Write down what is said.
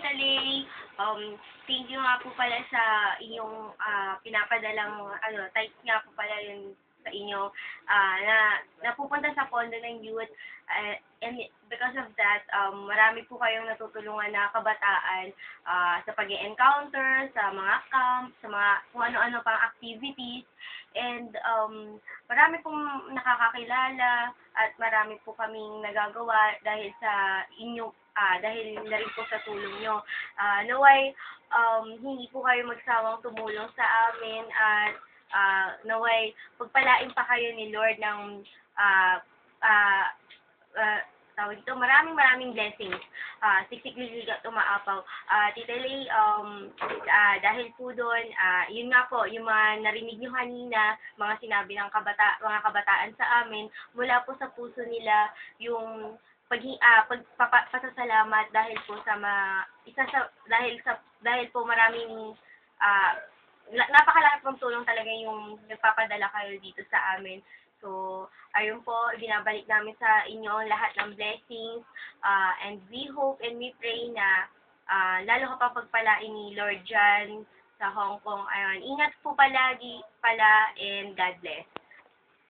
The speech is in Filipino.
Tita Lay. Thank you nga po pala sa inyong pinapadalang type nga po pala yun sa inyo na napupunta sa pondo ng youth. And because of that, marami po kayong natutulungan na kabataan sa pag-encounter, sa mga camp, sa mga kung ano-ano pang activities. And marami pong nakakakilala at marami po kaming nagagawa dahil sa inyo, dahil na rin po sa tulong nyo. Naway, hindi po kayo magsawang tumulong sa amin at naway, pagpalain pa kayo ni Lord ng tawag dito, maraming blessings. Siksik-liligat umaapaw. Tita Lay, dahil po doon, yun nga po, yung mga narinig nyo kanina, mga sinabi ng mga kabataan sa amin, mula po sa puso nila yung pasasalamat dahil po sa dahil po maraming napakalaki pong tulong talaga yung nagpapadala kayo dito sa amin. So, ayun po, binabalik namin sa inyo lahat ng blessings, and we hope and we pray na lalo ka pa pagpalain ni Lord dyan sa Hong Kong. Ayun, ingat po palagi and God bless.